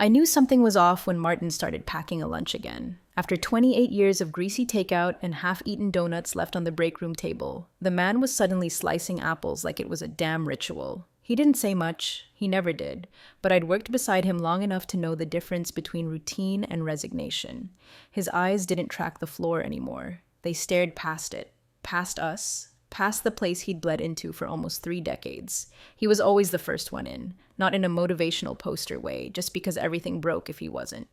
I knew something was off when Martin started packing a lunch again. After 28 years of greasy takeout and half-eaten donuts left on the break room table, the man was suddenly slicing apples like it was a damn ritual. He didn't say much, he never did, but I'd worked beside him long enough to know the difference between routine and resignation. His eyes didn't track the floor anymore. They stared past it, past us, past the place he'd bled into for almost 3 decades. He was always the first one in, not in a motivational poster way, just because everything broke if he wasn't.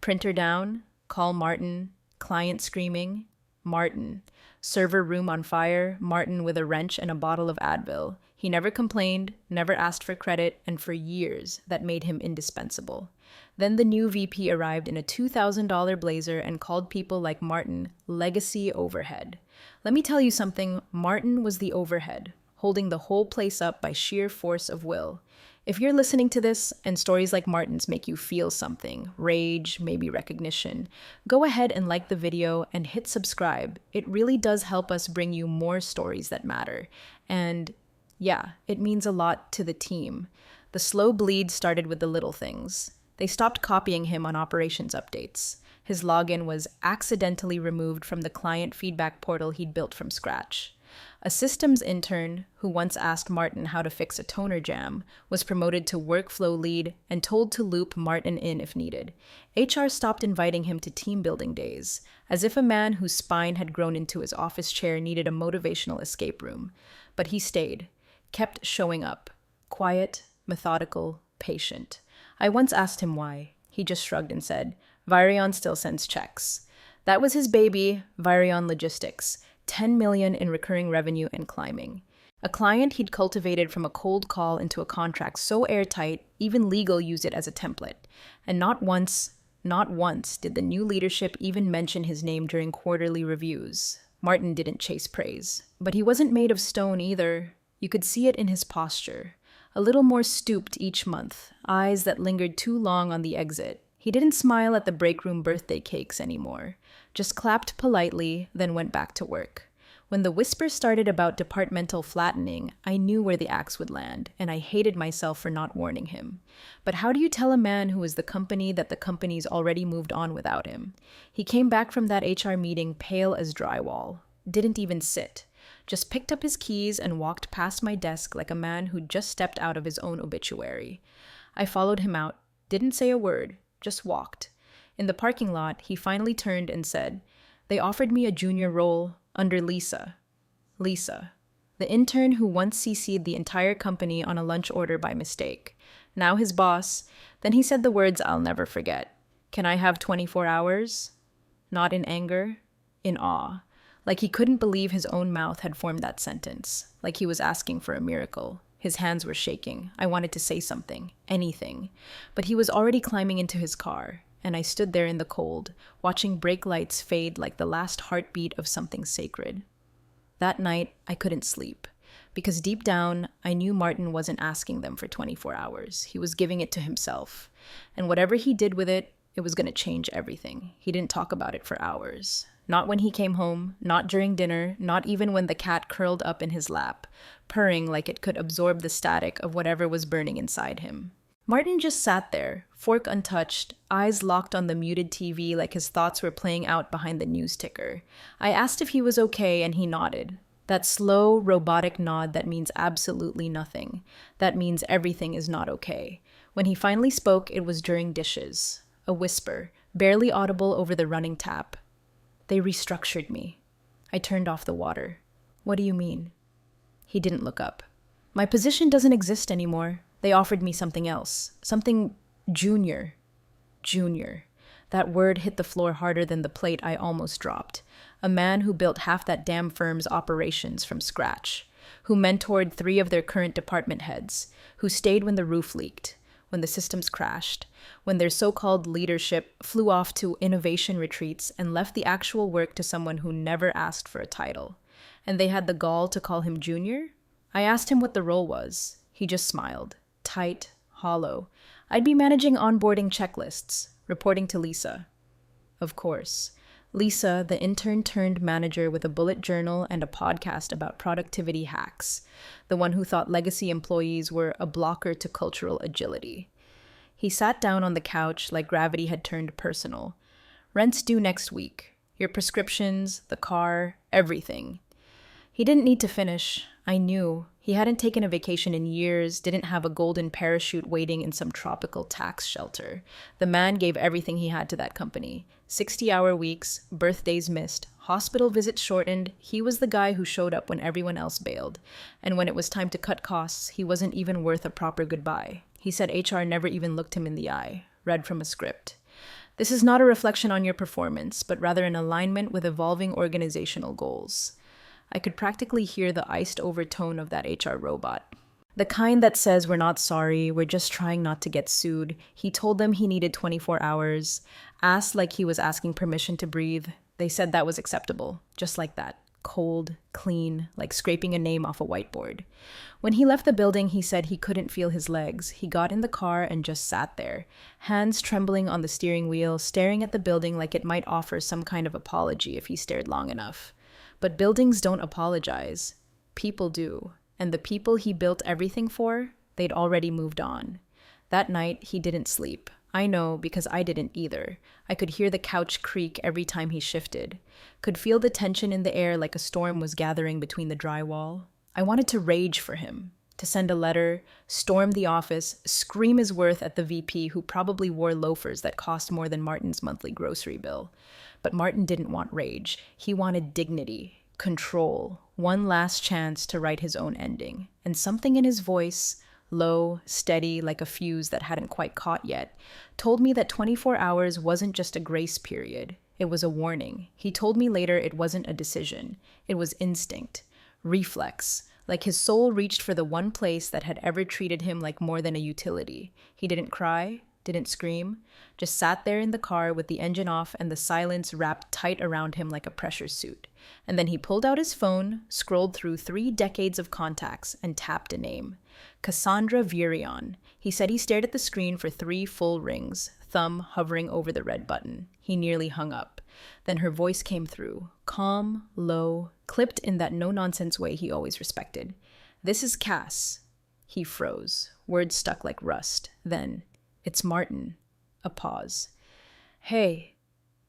Printer down, call Martin, client screaming, Martin. Server room on fire, Martin with a wrench and a bottle of Advil. He never complained, never asked for credit, and for years, that made him indispensable. Then the new VP arrived in a $2,000 blazer and called people like Martin legacy overhead. Let me tell you something, Martin was the overhead, holding the whole place up by sheer force of will. If you're listening to this and stories like Martin's make you feel something, rage, maybe recognition, go ahead and like the video and hit subscribe. It really does help us bring you more stories that matter. And yeah, it means a lot to the team. The slow bleed started with the little things. They stopped copying him on operations updates. His login was accidentally removed from the client feedback portal he'd built from scratch. A systems intern, who once asked Martin how to fix a toner jam, was promoted to workflow lead and told to loop Martin in if needed. HR stopped inviting him to team building days, as if a man whose spine had grown into his office chair needed a motivational escape room. But he stayed, kept showing up, quiet, methodical, patient. I once asked him why. He just shrugged and said, Virion still sends checks. That was his baby, Virion Logistics. 10 million in recurring revenue and climbing. A client he'd cultivated from a cold call into a contract so airtight, even legal used it as a template. And not once did the new leadership even mention his name during quarterly reviews. Martin didn't chase praise. But he wasn't made of stone either. You could see it in his posture. A little more stooped each month, eyes that lingered too long on the exit. He didn't smile at the break room birthday cakes anymore, just clapped politely, then went back to work. When the whispers started about departmental flattening, I knew where the axe would land, and I hated myself for not warning him. But how do you tell a man who is the company that the company's already moved on without him? He came back from that HR meeting pale as drywall, didn't even sit, just picked up his keys and walked past my desk like a man who'd just stepped out of his own obituary. I followed him out, didn't say a word, just walked. In the parking lot, he finally turned and said, They offered me a junior role under Lisa. Lisa, the intern who once CC'd the entire company on a lunch order by mistake. Now his boss. Then he said the words I'll never forget. Can I have 24 hours? Not in anger, in awe. Like he couldn't believe his own mouth had formed that sentence. Like he was asking for a miracle. His hands were shaking. I wanted to say something, anything. But he was already climbing into his car, and I stood there in the cold, watching brake lights fade like the last heartbeat of something sacred. That night, I couldn't sleep, because deep down, I knew Martin wasn't asking them for 24 hours. He was giving it to himself. And whatever he did with it, it was going to change everything. He didn't talk about it for hours. Not when he came home, not during dinner, not even when the cat curled up in his lap, purring like it could absorb the static of whatever was burning inside him. Martin just sat there, fork untouched, eyes locked on the muted TV like his thoughts were playing out behind the news ticker. I asked if he was okay, and he nodded. That slow, robotic nod that means absolutely nothing. That means everything is not okay. When he finally spoke, it was during dishes. A whisper, barely audible over the running tap. They restructured me. I turned off the water. What do you mean? He didn't look up. My position doesn't exist anymore. They offered me something else. Something junior. Junior. That word hit the floor harder than the plate I almost dropped. A man who built half that damn firm's operations from scratch. Who mentored 3 of their current department heads. Who stayed when the roof leaked. When the systems crashed, when their so-called leadership flew off to innovation retreats and left the actual work to someone who never asked for a title. And they had the gall to call him junior? I asked him what the role was. He just smiled. Tight, hollow. I'd be managing onboarding checklists, reporting to Lisa. Of course. Lisa, the intern turned manager with a bullet journal and a podcast about productivity hacks, the one who thought legacy employees were a blocker to cultural agility. He sat down on the couch like gravity had turned personal. Rent's due next week. Your prescriptions, the car, everything. He didn't need to finish. I knew. He hadn't taken a vacation in years, didn't have a golden parachute waiting in some tropical tax shelter. The man gave everything he had to that company. 60-hour weeks, birthdays missed, hospital visits shortened. He was the guy who showed up when everyone else bailed. And when it was time to cut costs, he wasn't even worth a proper goodbye. He said HR never even looked him in the eye, read from a script. This is not a reflection on your performance, but rather an alignment with evolving organizational goals. I could practically hear the iced overtone of that HR robot. The kind that says, we're not sorry, we're just trying not to get sued. He told them he needed 24 hours, asked like he was asking permission to breathe. They said that was acceptable, just like that. Cold, clean, like scraping a name off a whiteboard. When he left the building, he said he couldn't feel his legs. He got in the car and just sat there, hands trembling on the steering wheel, staring at the building like it might offer some kind of apology if he stared long enough. But buildings don't apologize. People do. And the people he built everything for, they'd already moved on. That night, he didn't sleep. I know because I didn't either. I could hear the couch creak every time he shifted. Could feel the tension in the air like a storm was gathering between the drywall. I wanted to rage for him, to send a letter, storm the office, scream his worth at the VP who probably wore loafers that cost more than Martin's monthly grocery bill. But Martin didn't want rage. He wanted dignity, control, one last chance to write his own ending. And something in his voice, low, steady, like a fuse that hadn't quite caught yet, told me that 24 hours wasn't just a grace period. It was a warning. He told me later it wasn't a decision. It was instinct, reflex, like his soul reached for the one place that had ever treated him like more than a utility. He didn't cry, didn't scream, just sat there in the car with the engine off and the silence wrapped tight around him like a pressure suit. And then he pulled out his phone, scrolled through 3 decades of contacts, and tapped a name. Cassandra Virion. He said he stared at the screen for 3 full rings, thumb hovering over the red button. He nearly hung up. Then her voice came through, calm, low, clipped in that no-nonsense way he always respected. "This is Cass." He froze. Words stuck like rust. Then, "It's Martin." A pause. "Hey."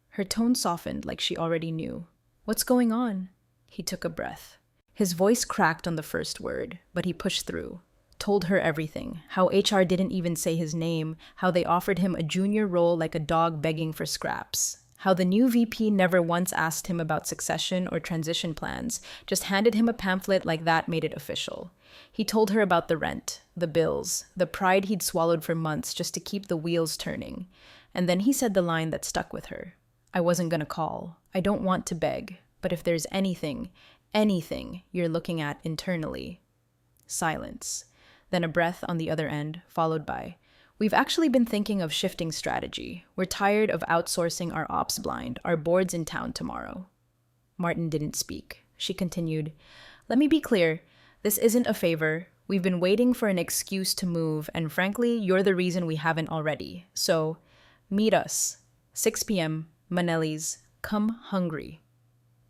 Her tone softened like she already knew. "What's going on?" He took a breath. His voice cracked on the first word, but he pushed through. Told her everything, how HR didn't even say his name, how they offered him a junior role like a dog begging for scraps, how the new VP never once asked him about succession or transition plans, just handed him a pamphlet like that made it official. He told her about the rent, the bills, the pride he'd swallowed for months just to keep the wheels turning. And then he said the line that stuck with her. "I wasn't gonna call. I don't want to beg. But if there's anything you're looking at internally." Silence. Then a breath on the other end, followed by, "We've actually been thinking of shifting strategy. We're tired of outsourcing our ops blind. Our board's in town tomorrow." Martin didn't speak. She continued, "Let me be clear. This isn't a favor. We've been waiting for an excuse to move, and frankly, you're the reason we haven't already. So, meet us. 6 p.m., Manelli's. Come hungry."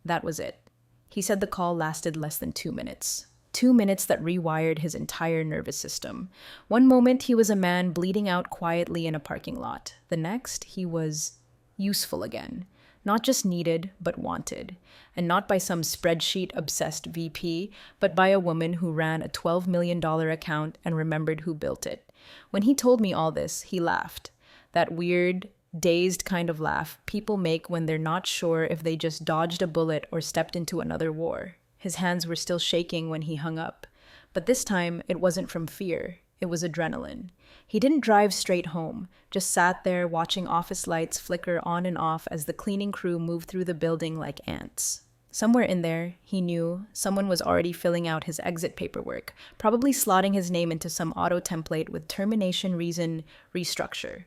That was it. He said the call lasted less than 2 minutes. 2 minutes that rewired his entire nervous system. One moment, he was a man bleeding out quietly in a parking lot. The next, he was useful again. Not just needed, but wanted. And not by some spreadsheet-obsessed VP, but by a woman who ran a $12 million account and remembered who built it. When he told me all this, he laughed. That weird, dazed kind of laugh people make when they're not sure if they just dodged a bullet or stepped into another war. His hands were still shaking when he hung up. But this time, it wasn't from fear. It was adrenaline. He didn't drive straight home, just sat there watching office lights flicker on and off as the cleaning crew moved through the building like ants. Somewhere in there, he knew, someone was already filling out his exit paperwork, probably slotting his name into some auto template with termination reason restructure.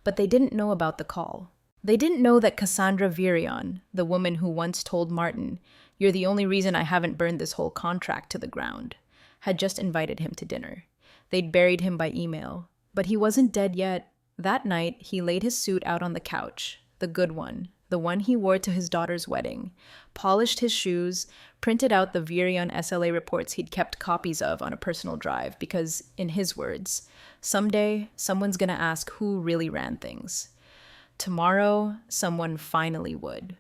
But they didn't know about the call. They didn't know that Cassandra Virion, the woman who once told Martin, "You're the only reason I haven't burned this whole contract to the ground," had just invited him to dinner. They'd buried him by email. But he wasn't dead yet. That night, he laid his suit out on the couch, the good one, the one he wore to his daughter's wedding, polished his shoes, printed out the Virion SLA reports he'd kept copies of on a personal drive because, in his words, someday someone's gonna ask who really ran things. Tomorrow, someone finally would.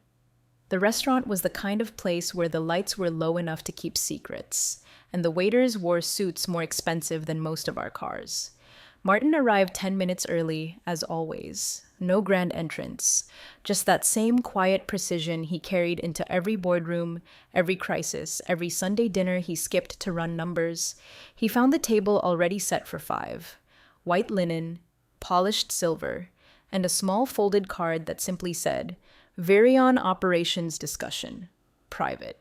The restaurant was the kind of place where the lights were low enough to keep secrets, and the waiters wore suits more expensive than most of our cars. Martin arrived 10 minutes early, as always. No grand entrance, just that same quiet precision he carried into every boardroom, every crisis, every Sunday dinner he skipped to run numbers. He found the table already set for 5. White linen, polished silver, and a small folded card that simply said, Virion Operations Discussion, Private.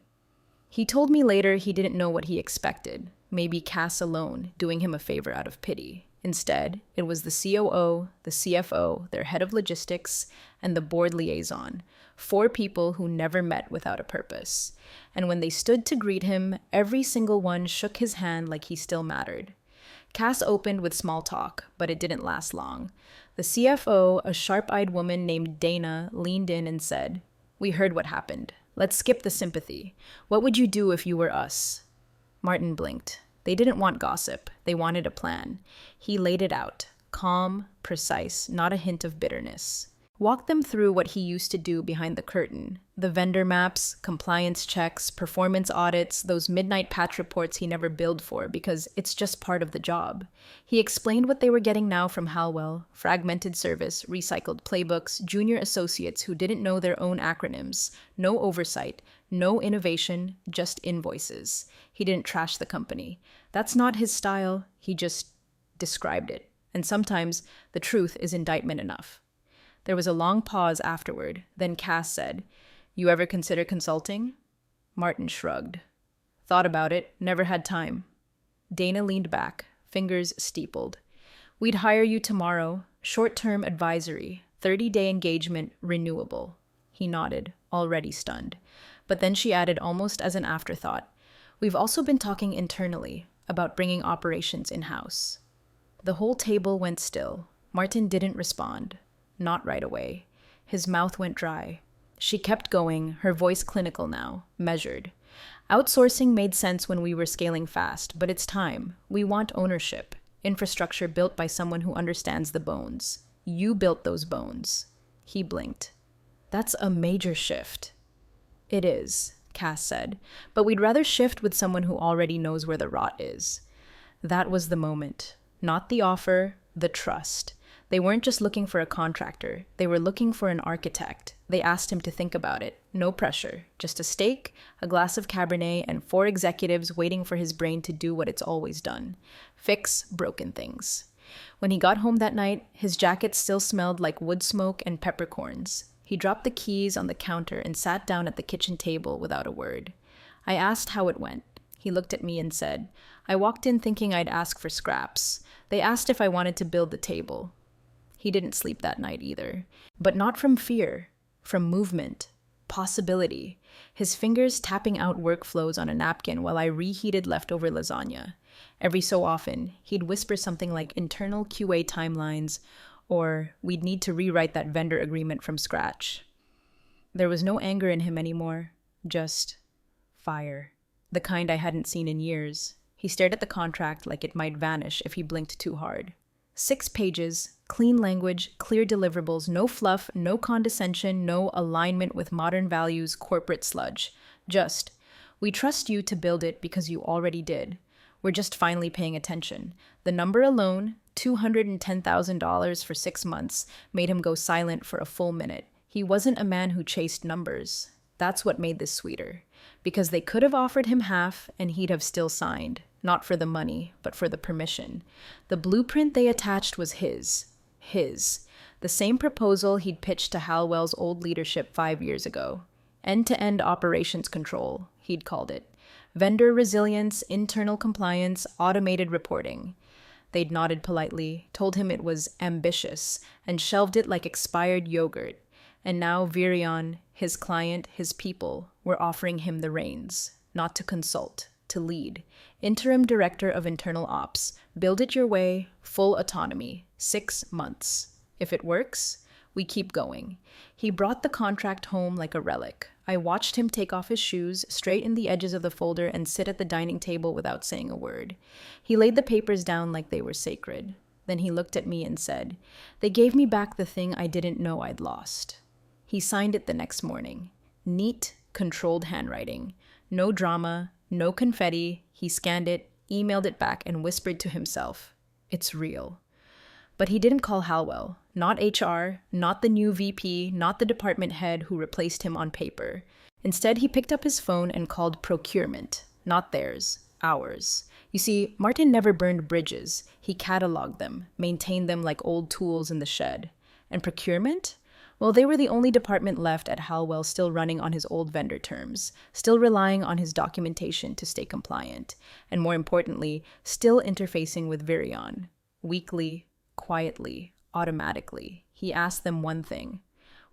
He told me later he didn't know what he expected, maybe Cass alone, doing him a favor out of pity. Instead, it was the COO, the CFO, their head of logistics, and the board liaison, 4 people who never met without a purpose. And when they stood to greet him, every single one shook his hand like he still mattered. Cass opened with small talk, but it didn't last long. The CFO, a sharp-eyed woman named Dana, leaned in and said, "We heard what happened. Let's skip the sympathy. What would you do if you were us?" Martin blinked. They didn't want gossip. They wanted a plan. He laid it out, calm, precise, not a hint of bitterness. Walked them through what he used to do behind the curtain. The vendor maps, compliance checks, performance audits, those midnight patch reports he never billed for because it's just part of the job. He explained what they were getting now from Halwell: fragmented service, recycled playbooks, junior associates who didn't know their own acronyms, no oversight, no innovation, just invoices. He didn't trash the company. That's not his style. He just described it. And sometimes the truth is indictment enough. There was a long pause afterward. Then Cass said, "You ever consider consulting?" Martin shrugged. "Thought about it. Never had time." Dana leaned back, fingers steepled. "We'd hire you tomorrow. Short-term advisory. 30-day engagement, renewable." He nodded, already stunned. But then she added almost as an afterthought, "We've also been talking internally about bringing operations in-house." The whole table went still. Martin didn't respond. Not right away. His mouth went dry. She kept going, her voice clinical now, measured. "Outsourcing made sense when we were scaling fast, but it's time. We want ownership. Infrastructure built by someone who understands the bones. You built those bones." He blinked. "That's a major shift." "It is," Cass said, "but we'd rather shift with someone who already knows where the rot is." That was the moment. Not the offer, the trust. They weren't just looking for a contractor. They were looking for an architect. They asked him to think about it. No pressure. Just a steak, a glass of Cabernet, and 4 executives waiting for his brain to do what it's always done: fix broken things. When he got home that night, his jacket still smelled like wood smoke and peppercorns. He dropped the keys on the counter and sat down at the kitchen table without a word. I asked how it went. He looked at me and said, "I walked in thinking I'd ask for scraps. They asked if I wanted to build the table." He didn't sleep that night either. But not from fear, from movement, possibility. His fingers tapping out workflows on a napkin while I reheated leftover lasagna. Every so often, he'd whisper something like internal QA timelines, or we'd need to rewrite that vendor agreement from scratch. There was no anger in him anymore, just fire. The kind I hadn't seen in years. He stared at the contract like it might vanish if he blinked too hard. 6 pages, clean language, clear deliverables, no fluff, no condescension, no alignment with modern values, corporate sludge. Just, "We trust you to build it because you already did. We're just finally paying attention." The number alone, $210,000 for 6 months, made him go silent for a full minute. He wasn't a man who chased numbers. That's what made this sweeter. Because they could have offered him half and he'd have still signed. Not for the money, but for the permission. The blueprint they attached was his. His. The same proposal he'd pitched to Halwell's old leadership 5 years ago. End-to-end operations control, he'd called it. Vendor resilience, internal compliance, automated reporting. They'd nodded politely, told him it was ambitious, and shelved it like expired yogurt. And now Virion, his client, his people, were offering him the reins. Not to consult, to lead. Interim Director of Internal Ops. Build it your way, full autonomy. 6 months. If it works, We keep going. He brought the contract home like a relic. I watched him take off his shoes, straighten the edges of the folder, and sit at the dining table without saying a word. He laid the papers down like they were sacred. Then he looked at me and said, "They gave me back the thing I didn't know I'd lost." He signed it the next morning. Neat, controlled handwriting. No drama, no confetti. He scanned it, emailed it back, and whispered to himself, "It's real." But he didn't call Halwell, not HR, not the new VP, not the department head who replaced him on paper. Instead, he picked up his phone and called procurement, not theirs, ours. You see, Martin never burned bridges. He cataloged them, maintained them like old tools in the shed. And procurement? Well, they were the only department left at Halwell still running on his old vendor terms, still relying on his documentation to stay compliant, and more importantly, still interfacing with Virion. Weekly, quietly, automatically, he asked them one thing.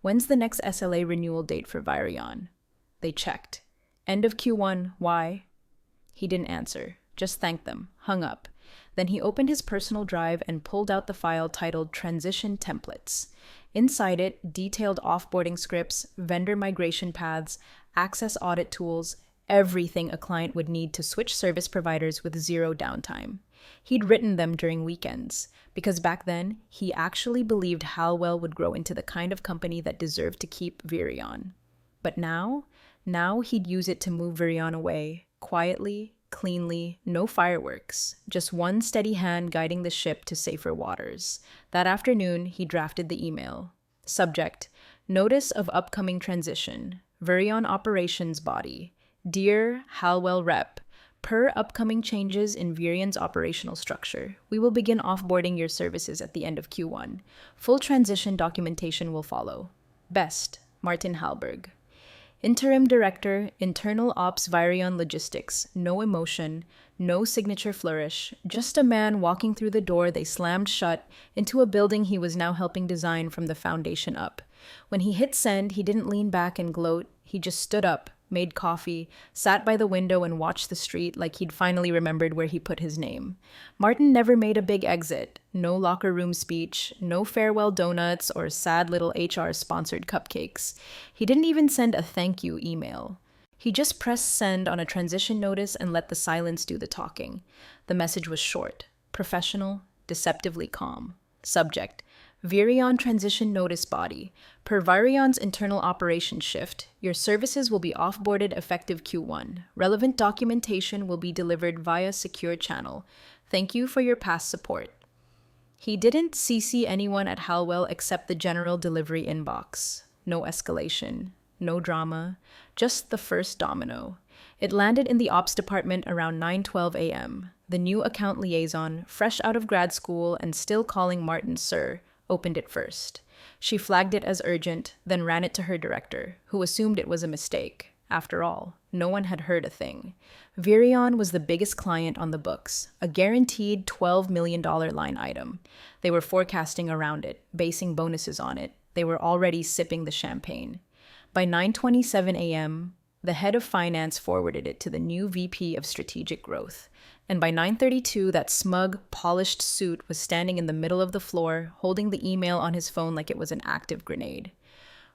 When's the next SLA renewal date for Virion? They checked. End of Q1, why? He didn't answer, just thanked them, hung up. Then he opened his personal drive and pulled out the file titled Transition Templates. Inside it, detailed offboarding scripts, vendor migration paths, access audit tools, everything a client would need to switch service providers with zero downtime. He'd written them during weekends, because back then, he actually believed Halwell would grow into the kind of company that deserved to keep Virion. But now he'd use it to move Virion away, quietly, cleanly, no fireworks, just one steady hand guiding the ship to safer waters. That afternoon, he drafted the email. Subject: Notice of upcoming transition. Virion Operations Body. Dear Halwell Rep, per upcoming changes in Virion's operational structure, we will begin offboarding your services at the end of Q1. Full transition documentation will follow. Best, Martin Halberg. Interim Director, Internal Ops Virion Logistics. No emotion, no signature flourish, just a man walking through the door they slammed shut into a building he was now helping design from the foundation up. When he hit send, he didn't lean back and gloat. He just stood up, made coffee, sat by the window and watched the street like he'd finally remembered where he put his name. Martin never made a big exit. No locker room speech, no farewell donuts or sad little HR-sponsored cupcakes. He didn't even send a thank you email. He just pressed send on a transition notice and let the silence do the talking. The message was short, professional, deceptively calm. Subject: Virion Transition Notice Body. Per Virion's internal operations shift, your services will be offboarded effective Q1. Relevant documentation will be delivered via secure channel. Thank you for your past support. He didn't CC anyone at Halwell except the general delivery inbox. No escalation, no drama, just the first domino. It landed in the ops department around 9:12 a.m. The new account liaison, fresh out of grad school and still calling Martin sir, opened it first. She flagged it as urgent, then ran it to her director, who assumed it was a mistake. After all, no one had heard a thing. Virion was the biggest client on the books, a guaranteed $12 million line item. They were forecasting around it, basing bonuses on it. They were already sipping the champagne. By 9:27 a.m., the head of finance forwarded it to the new VP of Strategic Growth. And by 9:32, that smug, polished suit was standing in the middle of the floor, holding the email on his phone like it was an active grenade.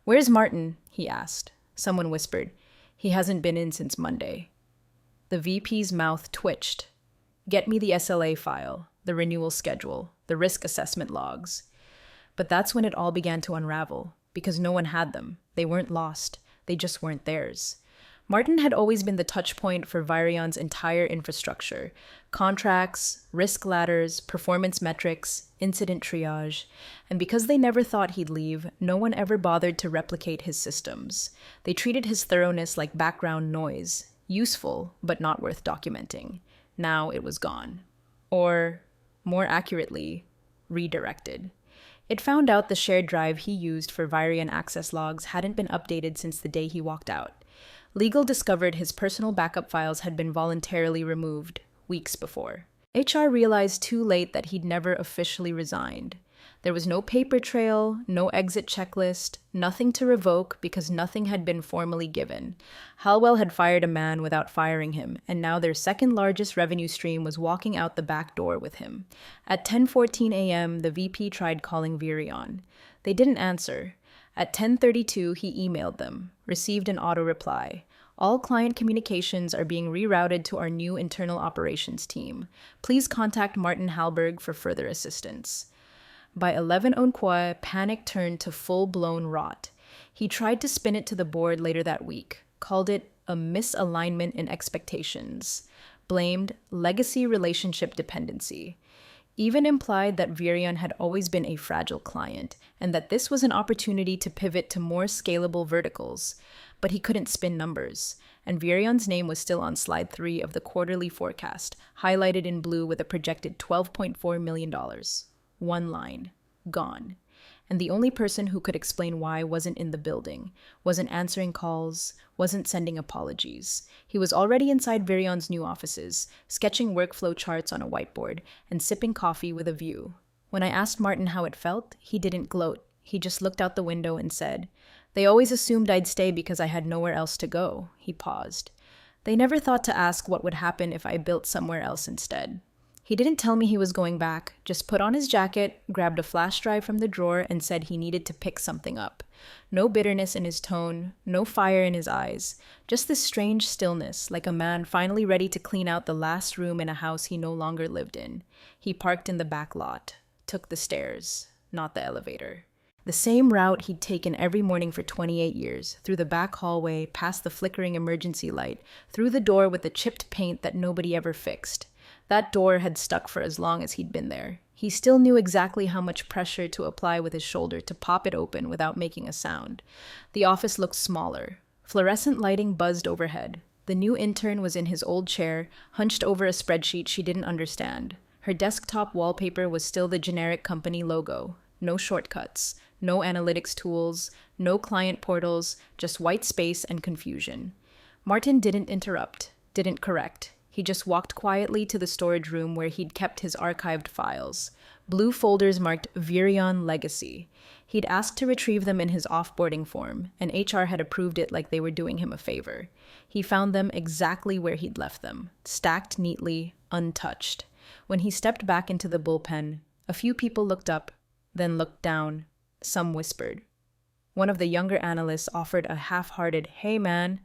"Where's Martin?" he asked. Someone whispered, "He hasn't been in since Monday." The VP's mouth twitched. "Get me the SLA file, the renewal schedule, the risk assessment logs." But that's when it all began to unravel, because no one had them. They weren't lost. They just weren't theirs. Martin had always been the touch point for Virion's entire infrastructure: contracts, risk ladders, performance metrics, incident triage. And because they never thought he'd leave, no one ever bothered to replicate his systems. They treated his thoroughness like background noise, useful, but not worth documenting. Now it was gone. Or, more accurately, redirected. It found out the shared drive he used for Virion access logs hadn't been updated since the day he walked out. Legal discovered his personal backup files had been voluntarily removed weeks before. HR realized too late that he'd never officially resigned. There was no paper trail, no exit checklist, nothing to revoke because nothing had been formally given. Halwell had fired a man without firing him, and now their second largest revenue stream was walking out the back door with him. At 10:14 a.m., the VP tried calling Virion. They didn't answer. At 10:32, he emailed them, received an auto reply. All client communications are being rerouted to our new internal operations team. Please contact Martin Halberg for further assistance. By 11 Onquois, panic turned to full-blown rot. He tried to spin it to the board later that week, called it a misalignment in expectations, blamed legacy relationship dependency, even implied that Virion had always been a fragile client and that this was an opportunity to pivot to more scalable verticals. But he couldn't spin numbers, and Virion's name was still on slide 3 of the quarterly forecast, highlighted in blue with a projected $12.4 million. One line. Gone. And the only person who could explain why wasn't in the building, wasn't answering calls, wasn't sending apologies. He was already inside Virion's new offices, sketching workflow charts on a whiteboard and sipping coffee with a view. When I asked Martin how it felt, he didn't gloat. He just looked out the window and said, "They always assumed I'd stay because I had nowhere else to go." He paused. "They never thought to ask what would happen if I built somewhere else instead." He didn't tell me he was going back, just put on his jacket, grabbed a flash drive from the drawer, and said he needed to pick something up. No bitterness in his tone, no fire in his eyes, just this strange stillness, like a man finally ready to clean out the last room in a house he no longer lived in. He parked in the back lot, took the stairs, not the elevator. The same route he'd taken every morning for 28 years, through the back hallway, past the flickering emergency light, through the door with the chipped paint that nobody ever fixed. That door had stuck for as long as he'd been there. He still knew exactly how much pressure to apply with his shoulder to pop it open without making a sound. The office looked smaller. Fluorescent lighting buzzed overhead. The new intern was in his old chair, hunched over a spreadsheet she didn't understand. Her desktop wallpaper was still the generic company logo. No shortcuts, no analytics tools, no client portals, just white space and confusion. Martin didn't interrupt, didn't correct. He just walked quietly to the storage room where he'd kept his archived files. Blue folders marked Virion Legacy. He'd asked to retrieve them in his offboarding form, and HR had approved it like they were doing him a favor. He found them exactly where he'd left them, stacked neatly, untouched. When he stepped back into the bullpen, a few people looked up, then looked down. Some whispered. One of the younger analysts offered a half-hearted, "Hey, man."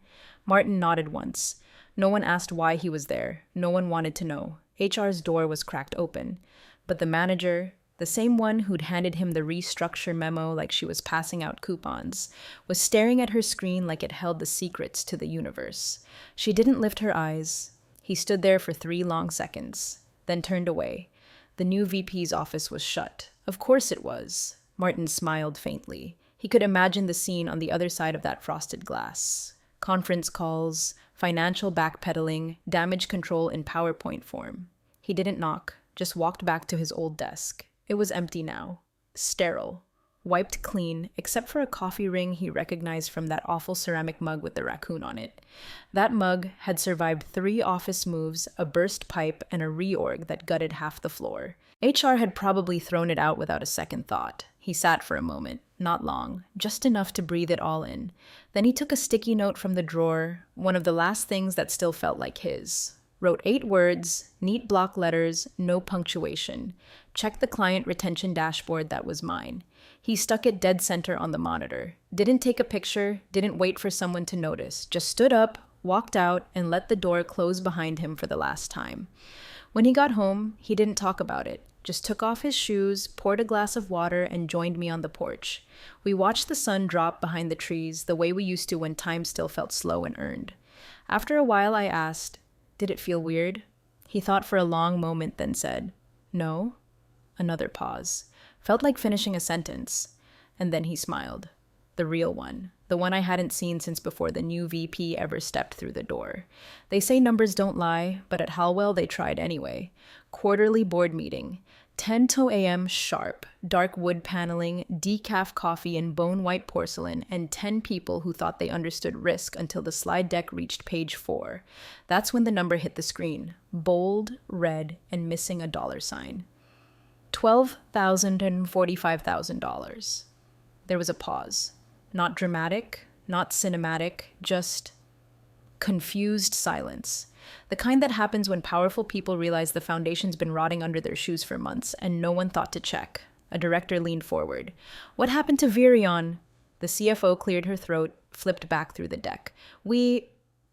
Martin nodded once. No one asked why he was there. No one wanted to know. HR's door was cracked open. But the manager, the same one who'd handed him the restructure memo like she was passing out coupons, was staring at her screen like it held the secrets to the universe. She didn't lift her eyes. He stood there for 3 long seconds, then turned away. The new VP's office was shut. Of course it was. Martin smiled faintly. He could imagine the scene on the other side of that frosted glass. Conference calls, financial backpedaling, damage control in PowerPoint form. He didn't knock, just walked back to his old desk. It was empty now. Sterile. Wiped clean, except for a coffee ring he recognized from that awful ceramic mug with the raccoon on it. That mug had survived 3 office moves, a burst pipe, and a reorg that gutted half the floor. HR had probably thrown it out without a second thought. He sat for a moment, not long, just enough to breathe it all in. Then he took a sticky note from the drawer, one of the last things that still felt like his. Wrote 8 words, neat block letters, no punctuation. Checked the client retention dashboard that was mine. He stuck it dead center on the monitor. Didn't take a picture, didn't wait for someone to notice. Just stood up, walked out, and let the door close behind him for the last time. When he got home, he didn't talk about it. Just took off his shoes, poured a glass of water, and joined me on the porch. We watched the sun drop behind the trees the way we used to when time still felt slow and earned. After a while, I asked, "Did it feel weird?" He thought for a long moment, then said, "No." Another pause. Felt like finishing a sentence. And then he smiled. The real one. The one I hadn't seen since before the new VP ever stepped through the door. They say numbers don't lie, but at Halwell they tried anyway. Quarterly board meeting. 10 a.m. sharp, dark wood paneling, decaf coffee in bone-white porcelain, and 10 people who thought they understood risk until the slide deck reached page 4. That's when the number hit the screen, bold, red, and missing a $sign. $12,000 and $45,000. There was a pause. Not dramatic, not cinematic, just confused silence. The kind that happens when powerful people realize the foundation's been rotting under their shoes for months and no one thought to check. A director leaned forward. "What happened to Virion?" The CFO cleared her throat, flipped back through the deck. "We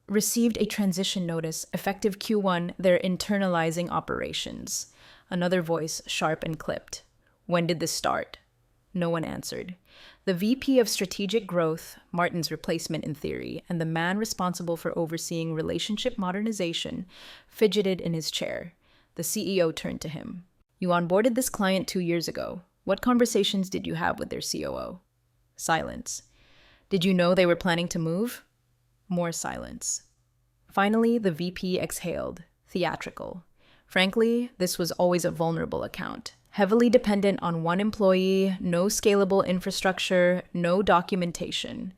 received a transition notice. Effective Q1, they're internalizing operations." Another voice, sharp and clipped. "When did this start?" No one answered. The VP of Strategic Growth, Martin's replacement in theory, and the man responsible for overseeing relationship modernization, fidgeted in his chair. The CEO turned to him. "You onboarded this client 2 years ago. What conversations did you have with their COO?" Silence. "Did you know they were planning to move?" More silence. Finally, the VP exhaled, theatrical. Frankly, this was always a vulnerable account. Heavily dependent on one employee, no scalable infrastructure, no documentation.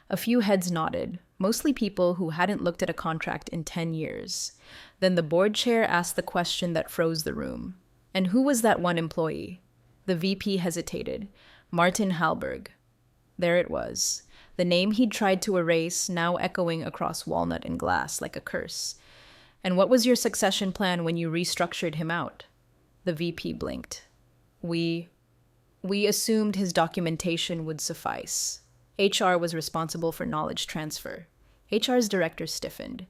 A few heads nodded, mostly people who hadn't looked at a contract in 10 years. Then the board chair asked the question that froze the room. "And who was that one employee?" The VP hesitated. "Martin Halberg." There it was. The name he'd tried to erase, now echoing across walnut and glass like a curse. "And what was your succession plan when you restructured him out?" The VP blinked. We assumed his documentation would suffice. HR was responsible for knowledge transfer. HR's director stiffened.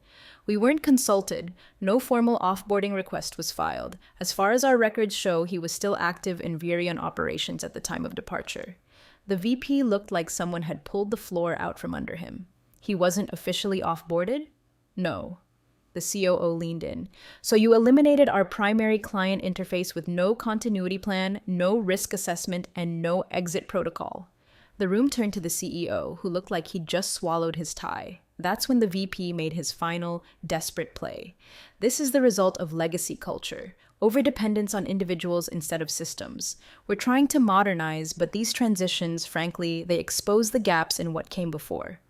"We weren't consulted. No formal offboarding request was filed. As far as our records show, he was still active in Virion operations at the time of departure." The VP looked like someone had pulled the floor out from under him. "He wasn't officially offboarded?" "No." The COO leaned in. "So you eliminated our primary client interface with no continuity plan, no risk assessment, and no exit protocol." The room turned to the CEO, who looked like he'd just swallowed his tie. That's when the VP made his final, desperate play. "This is the result of legacy culture. Overdependence on individuals instead of systems. We're trying to modernize, but these transitions, frankly, they expose the gaps in what came before."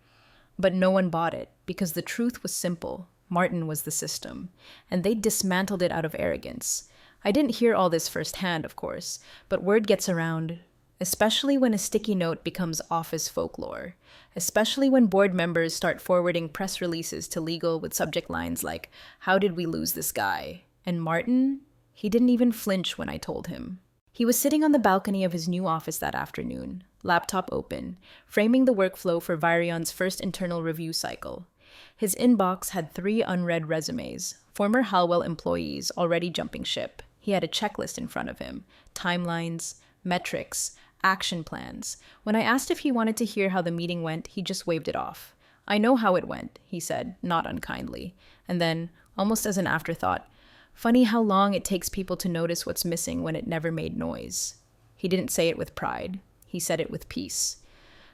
But no one bought it, because the truth was simple. Martin was the system, and they dismantled it out of arrogance. I didn't hear all this firsthand, of course, but word gets around, especially when a sticky note becomes office folklore, especially when board members start forwarding press releases to legal with subject lines like, "How did we lose this guy?" And Martin, he didn't even flinch when I told him. He was sitting on the balcony of his new office that afternoon, laptop open, framing the workflow for Virion's first internal review cycle. His inbox had 3 unread resumes, former Halwell employees already jumping ship. He had a checklist in front of him, timelines, metrics, action plans. When I asked if he wanted to hear how the meeting went, he just waved it off. "I know how it went," he said, not unkindly. And then, almost as an afterthought, "Funny how long it takes people to notice what's missing when it never made noise." He didn't say it with pride. He said it with peace.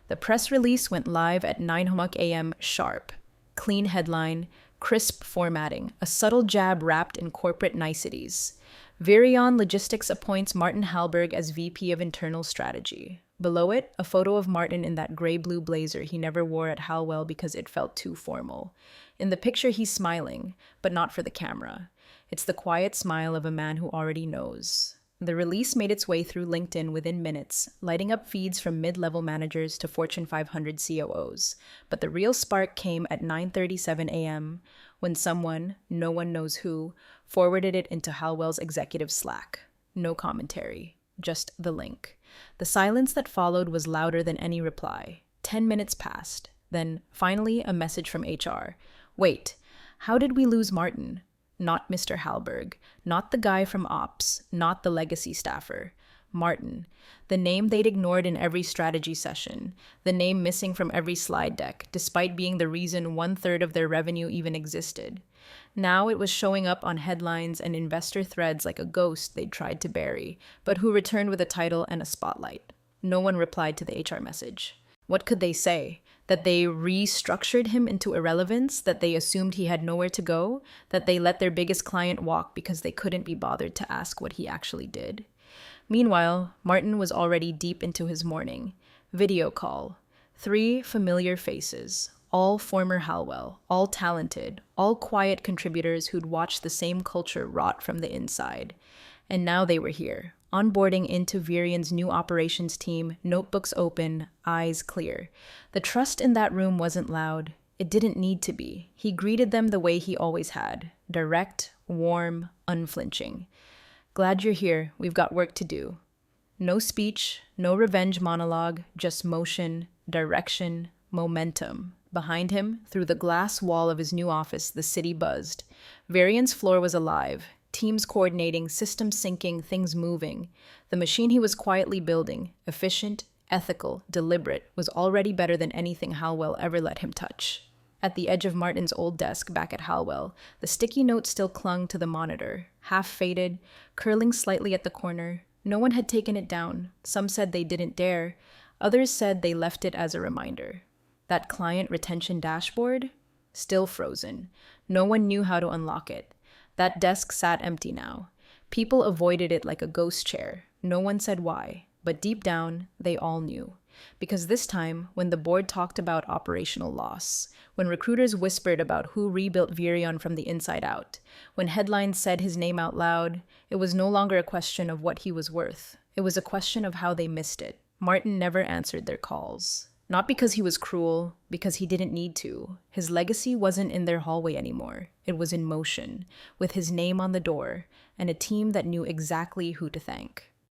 The press release went live at 9 a.m. sharp. Clean headline, crisp formatting, a subtle jab wrapped in corporate niceties. Virion Logistics appoints Martin Halberg as VP of Internal Strategy. Below it, a photo of Martin in that gray-blue blazer he never wore at Halwell because it felt too formal. In the picture, he's smiling, but not for the camera. It's the quiet smile of a man who already knows. The release made its way through LinkedIn within minutes, lighting up feeds from mid-level managers to Fortune 500 COOs. But the real spark came at 9:37 a.m. when someone, no one knows who, forwarded it into Halwell's executive Slack. No commentary, just the link. The silence that followed was louder than any reply. 10 minutes passed. Then, finally, a message from HR. "Wait, how did we lose Martin?" Not Mr. Halberg, not the guy from Ops, not the legacy staffer. Martin, the name they'd ignored in every strategy session, the name missing from every slide deck, despite being the reason 1/3 of their revenue even existed. Now it was showing up on headlines and investor threads like a ghost they'd tried to bury, but who returned with a title and a spotlight. No one replied to the HR message. What could they say? That they restructured him into irrelevance, that they assumed he had nowhere to go, that they let their biggest client walk because they couldn't be bothered to ask what he actually did. Meanwhile, Martin was already deep into his morning. Video call. 3 familiar faces, all former Halwell, all talented, all quiet contributors who'd watched the same culture rot from the inside. And now they were here, onboarding into Virian's new operations team, notebooks open, eyes clear. The trust in that room wasn't loud. It didn't need to be. He greeted them the way he always had, direct, warm, unflinching. Glad you're here. We've got work to do. No speech, no revenge monologue, just motion, direction, momentum. Behind him, through the glass wall of his new office, the city buzzed. Varian's floor was alive. Teams coordinating, systems syncing, things moving. The machine he was quietly building, efficient, ethical, deliberate, was already better than anything Halwell ever let him touch. At the edge of Martin's old desk back at Halwell, the sticky note still clung to the monitor, half faded, curling slightly at the corner. No one had taken it down. Some said they didn't dare. Others said they left it as a reminder. That client retention dashboard? Still frozen. No one knew how to unlock it. That desk sat empty now. People avoided it like a ghost chair. No one said why, but deep down, they all knew. Because this time, when the board talked about operational loss, when recruiters whispered about who rebuilt Virion from the inside out, when headlines said his name out loud, it was no longer a question of what he was worth. It was a question of how they missed it. Martin never answered their calls. Not because he was cruel, because he didn't need to. His legacy wasn't in their hallway anymore. It was in motion, with his name on the door, and a team that knew exactly who to thank.